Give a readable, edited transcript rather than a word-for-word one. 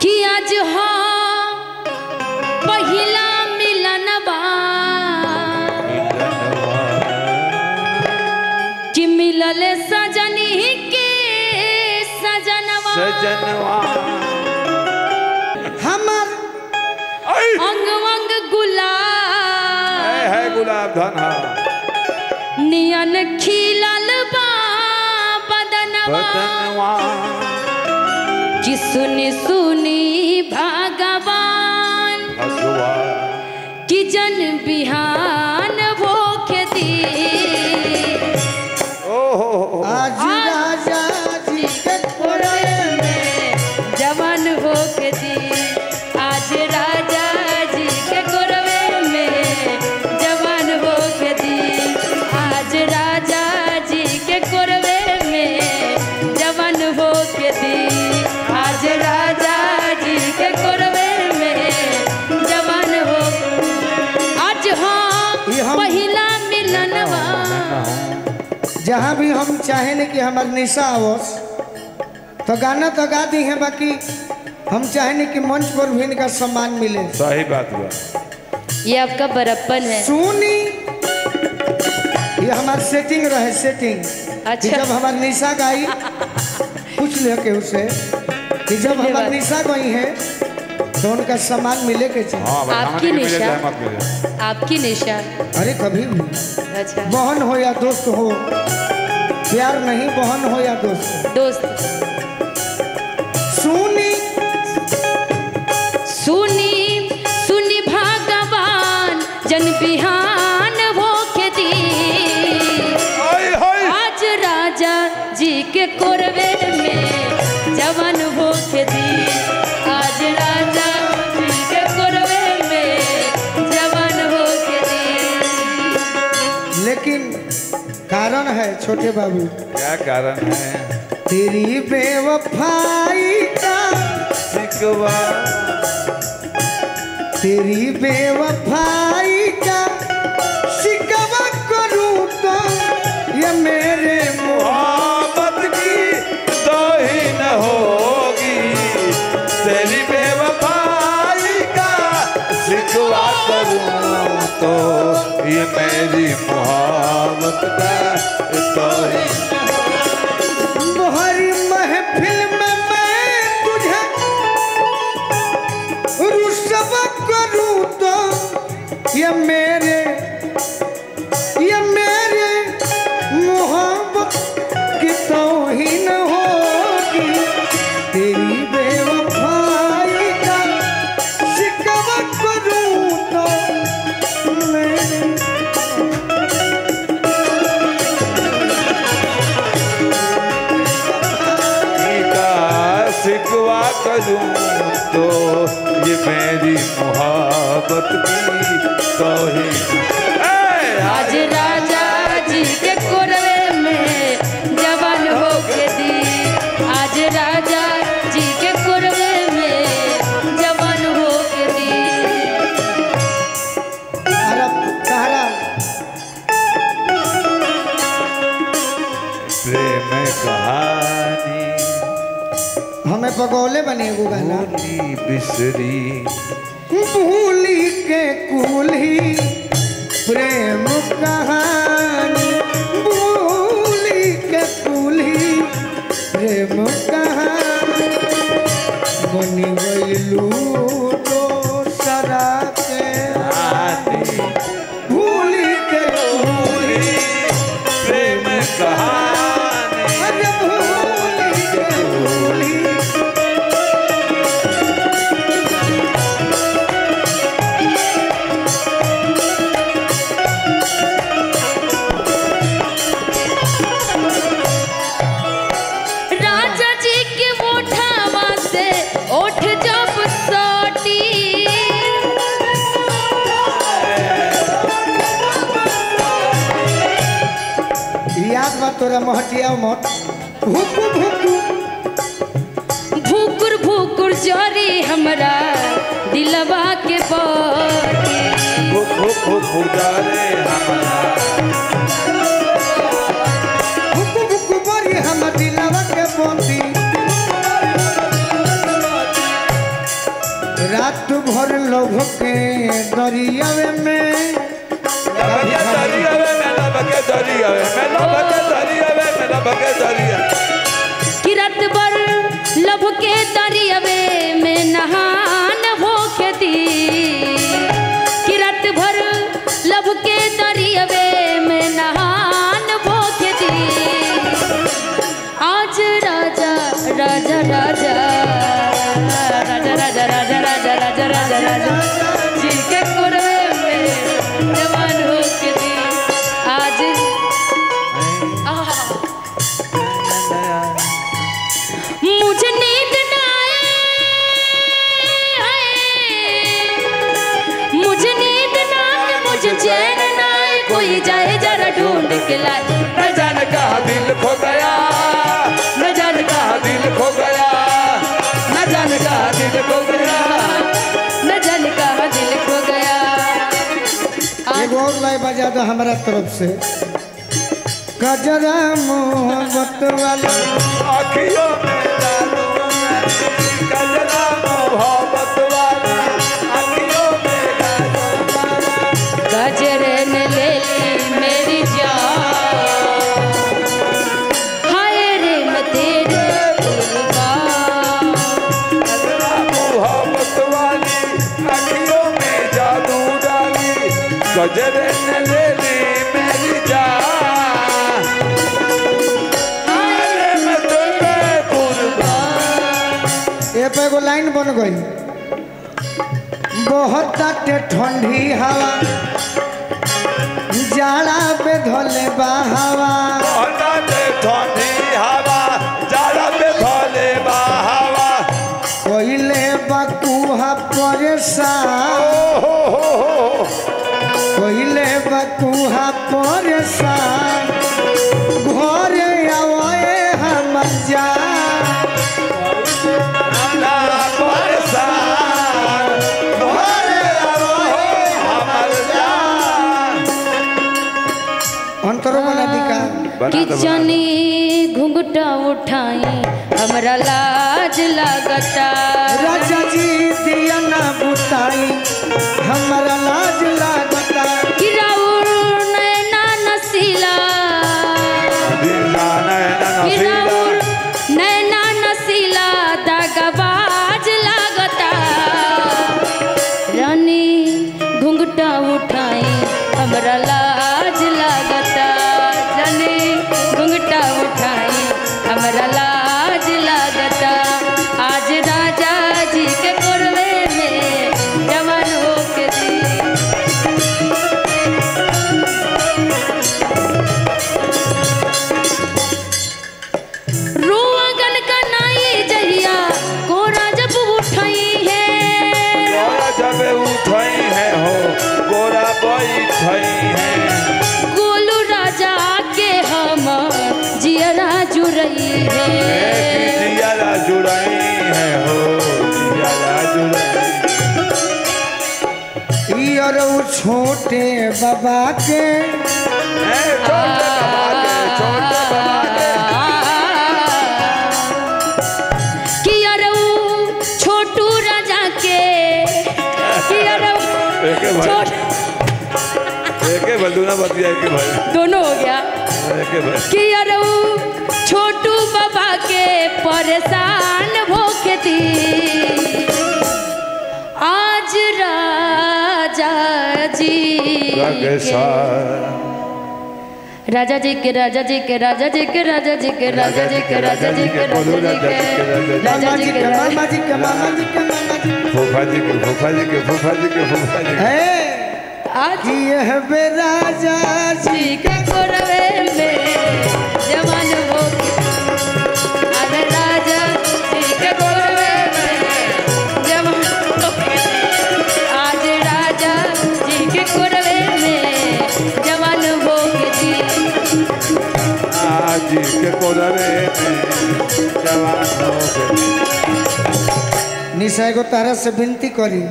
कि आज हो पहिला मिलनवा कि मिलल सजनी के सजनवा हमर अंग अंग गुलाब है गुलाब धन नियन खिलल बा बदनवा कि सुनी सुनी भगवान कि जन बिहान वो खेती आज राजा जी के कोरे में जवान हो खेती आज राजा जी के कोरवे में जवान हो खेती आज राजा जी के कोरवे में जवान हो खेती आज राजा जी के कोरवे में जवान हो आज हम पहिला मिलनवा जहाँ भी हम चाहें कि हमार निशा आवस तो गाना तो गा दी है, बाकी हम चाहें कि मंच पर भी इनका सम्मान मिले। सही बात हुआ। ये आपका बड़प्पन है। सुनी ये हमार सेटिंग रहे सेटिंग। अच्छा। जब हमार निशा गाई पूछ ले के उसे कि जब हमार निशा गई है तो उनका सम्मान मिले के चाहिए। आपकी निशा आपकी निशा अरे कभी भी अच्छा बहन हो या दोस्त हो, प्यार नहीं बहन हो या दोस्त। सुनी सुनी सुनी भगवान जन बिहान हो खेती आज राजा जी के कोरवे में जवान हो खेती आज राजा जी के कोरवे में जवान हो खेती। लेकिन कारण है छोटे बाबू। क्या कारण है? तेरी बेवफाई का शिकवा तेरी बेवफाई का शिकवा करूं तो ये मेरे मोहब्बत की तो ही न होगी तेरी बेवफाई का शिकवा करूं तो ये मेरी मोहब्बत का तो ही हरी महफिल में मैं तुझे रुसवा करूं तो ये मेरे मोहब्बत की तौहीन होगी तेरी बेवफाई का शिकवा करूं तो शिकवा करूं तो ये मेरी मोहब्बत की तौहीन। आज राजा जी के कोरवे में जवान हो खेती आज राजा जी के कोरवे में जवान हो खेती। प्रेम कहानी हमें पगोले बने वो गाना भूली बिसरी भूली के कुली प्रेम कहानी भूली के कुली प्रेम कहानी बनी गईलू तो सरा के भूली के कुली प्रेम कहानी अरे भूली के कुली राजा जी के ओठवा से ओठ जब सोटी याद बा तोरा महटिया मत भूकू भूकू भूकुर भूकुर जरी हमरा दिलवा के बाती फुजारे हमारा भूकू भूकू बरी हम दिलवा के बोती रात भर लोभ के दरियावे में लबके दरियावे में लबके दरियावे में लबके दरियावे में लबके दरिया कि रात भर लभ के दरियावे में नहान होके दी कि रात भर लभ के दरियावे में नहान होके दी आज राजा राजा राजा राजा राजा राजा राजा राजा राजा राजा जी के कुरवे में जवान होके दी आज मुझे नींद ना आए मुझे नींद ना आए मुझे चैन ना आए कोई जाए जरा ढूंढ के लाए न जाने कहाँ दिल खो गया न जाने कहाँ दिल खो गया न जाने कहाँ दिल खो गया न जाने कहाँ दिल खो गया एगो और लाई बजा दो हमारा तरफ से गजरा मोहब्बत वाला आँखियों में डालो कजरा मोहब्बत वाला आँखियों में डालो गजरे ने ले ली मेरी जान हाय रे मैं तेरे कुर्बान कजरा मोहब्बत वाली आँखियों में जादू डाली गजरे ने ले ली मेरी जान ये पे एगो लाइन बन गई बहुत ताटे ठंडी हवा जाड़ा पे धोले हवा ठंडी हवा जाड़ा पे धोले हवा कोइले बकुहा परेशान कोइले बकुहा परेशान घरे आवे हम जा अंतरो वाला दिका किचनी घुंघटा उठाई हमरा लाज लागता राजा जी दिया ना बुताई हमारा लाज लागता कि राउर नैना नसीला कि राउर नैना नसीला दागबाज लागता रानी घुंघटा उठाई हमरा लाज लागता रानी घुंघटा उठाई हमरा लाज लागता आज राजा जी के कोरवे में जवान होके दी रोअगन का नाई जहिया कोरा जब उठाई है गोरा जब उठाई है हो गोरा बैठाई है गोलू राजा के हम जियरा जुरई है जियाला जुड़ाई है हो जियाला जुड़ाई ई और वो छोटे बाबा के छोटे बाबा के छोटे बाबा के कि अरे वो छोटू राजा के कि अरे वो एके भाई एके बलूना बतिया के भाई दोनों हो गया एके भाई कि अरे वो छोटू बाबा के परेशान होके दी आज राजा जी राजा जी के राजा जी के राजा जी के राजा जी के राजा जी के राजा जी के राजा जी के राजा मामा जी जी के के मामा जी के मामा जी के मामा जी फूफा जी के फूफा जी के फूफा जी के फूफा जी के है आज कि यह बे राजा जी जी के कोरवे में जवान हो अरे राजा जी के कोरवे में जवान हो आज राजा जी के कोरवे में जवान हो जी आज के कोदरे में जवान हो गए निशा एगो तारा से विनती करी